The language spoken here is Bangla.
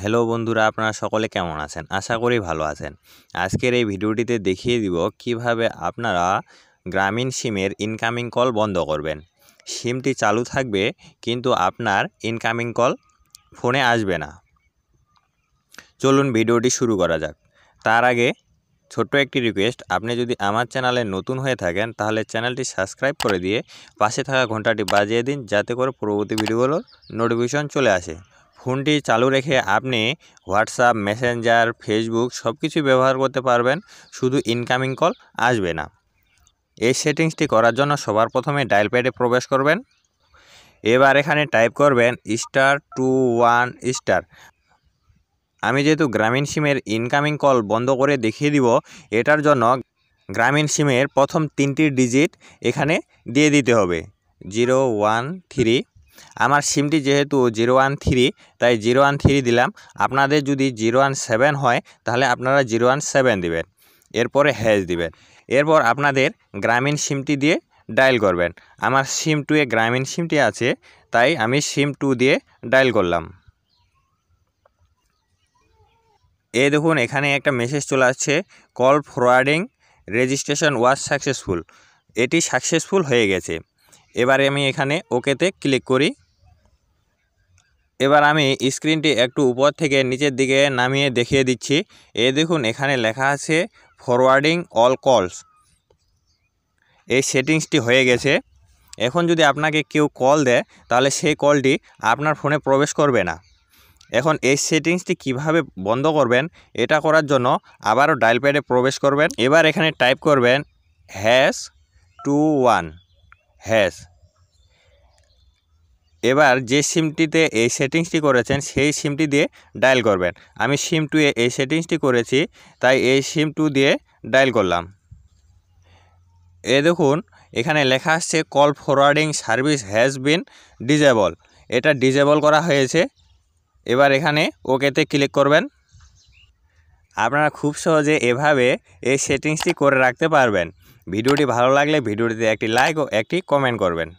হ্যালো বন্ধুরা, আপনারা সকলে কেমন আছেন? আশা করি ভালো আছেন। আজকের এই ভিডিওটিতে দেখিয়ে দিব কিভাবে আপনারা গ্রামীণ সিমের ইনকামিং কল বন্ধ করবেন। সিমটি চালু থাকবে কিন্তু আপনার ইনকামিং কল ফোনে আসবে না। চলুন ভিডিওটি শুরু করা যাক। তার আগে ছোট্ট একটি রিকোয়েস্ট, আপনি যদি আমার চ্যানেলে নতুন হয়ে থাকেন তাহলে চ্যানেলটি সাবস্ক্রাইব করে দিয়ে পাশে থাকা ঘন্টাটি বাজিয়ে দিন, যাতে করে পরবর্তী ভিডিওগুলোর নোটিফিকেশন চলে আসে। ফোনটি চালু রেখে আপনি হোয়াটসঅ্যাপ, মেসেঞ্জার, ফেসবুক সব কিছুই ব্যবহার করতে পারবেন, শুধু ইনকামিং কল আসবে না। এই সেটিংসটি করার জন্য সবার প্রথমে ডায়াল প্যাডে প্রবেশ করবেন। এবার এখানে টাইপ করবেন *21*। আমি যেহেতু গ্রামীণ সিমের ইনকামিং কল বন্ধ করে দেখিয়ে দিব, এটার জন্য গ্রামীণ সিমের প্রথম 3টি ডিজিট এখানে দিয়ে দিতে হবে 013। আমার সিমটি যেহেতু 013 তাই 013 দিলাম। আপনাদের যদি 017 হয় তাহলে আপনারা 017 দিবেন, এরপরে হ্যাশ দিবেন। এরপর আপনাদের গ্রামীণ সিমটি দিয়ে ডায়াল করবেন। আমার সিম 2-এ গ্রামীণ সিমটি আছে, তাই আমি সিম 2 দিয়ে ডায়াল করলাম। এই দেখুন, এখানে একটা মেসেজ চলে আসছে, call forwarding registration was successful. এটি সাকসেসফুল হয়ে গেছে। এবারে আমি এখানে ওকেতে ক্লিক করি। এবার আমি স্ক্রিনটি একটু উপর থেকে নিচের দিকে নামিয়ে দেখিয়ে দিচ্ছি। এই দেখুন, এখানে লেখা আছে ফরওয়ার্ডিং অল কলস। এই সেটিংসটি হয়ে গেছে। এখন যদি আপনাকে কেউ কল দেয় তাহলে সেই কলটি আপনার ফোনে প্রবেশ করবে না। এখন এই সেটিংসটি কিভাবে বন্ধ করবেন, এটা করার জন্য আবারও ডায়াল প্যাডে প্রবেশ করবেন। এবার এখানে টাইপ করবেন #21#। এবার যে সিমটিতে এই সেটিংসটি করেছেন সেই সিমটি দিয়ে ডায়াল করবেন। আমি সিম 2-এ এই সেটিংসটি করেছি, তাই এই সিম 2 দিয়ে ডায়াল করলাম। দেখুন, এখানে লেখা আসছে call forwarding service has been disable. এটা ডিজেবল করা হয়েছে। এবার এখানে ওকেতে ক্লিক করবেন। আপনারা খুব সহজে এভাবে এই সেটিংসটি করে রাখতে পারবেন। ভিডিওটি ভালো লাগলে ভিডিওটিতে একটি লাইক ও একটি কমেন্ট করবেন।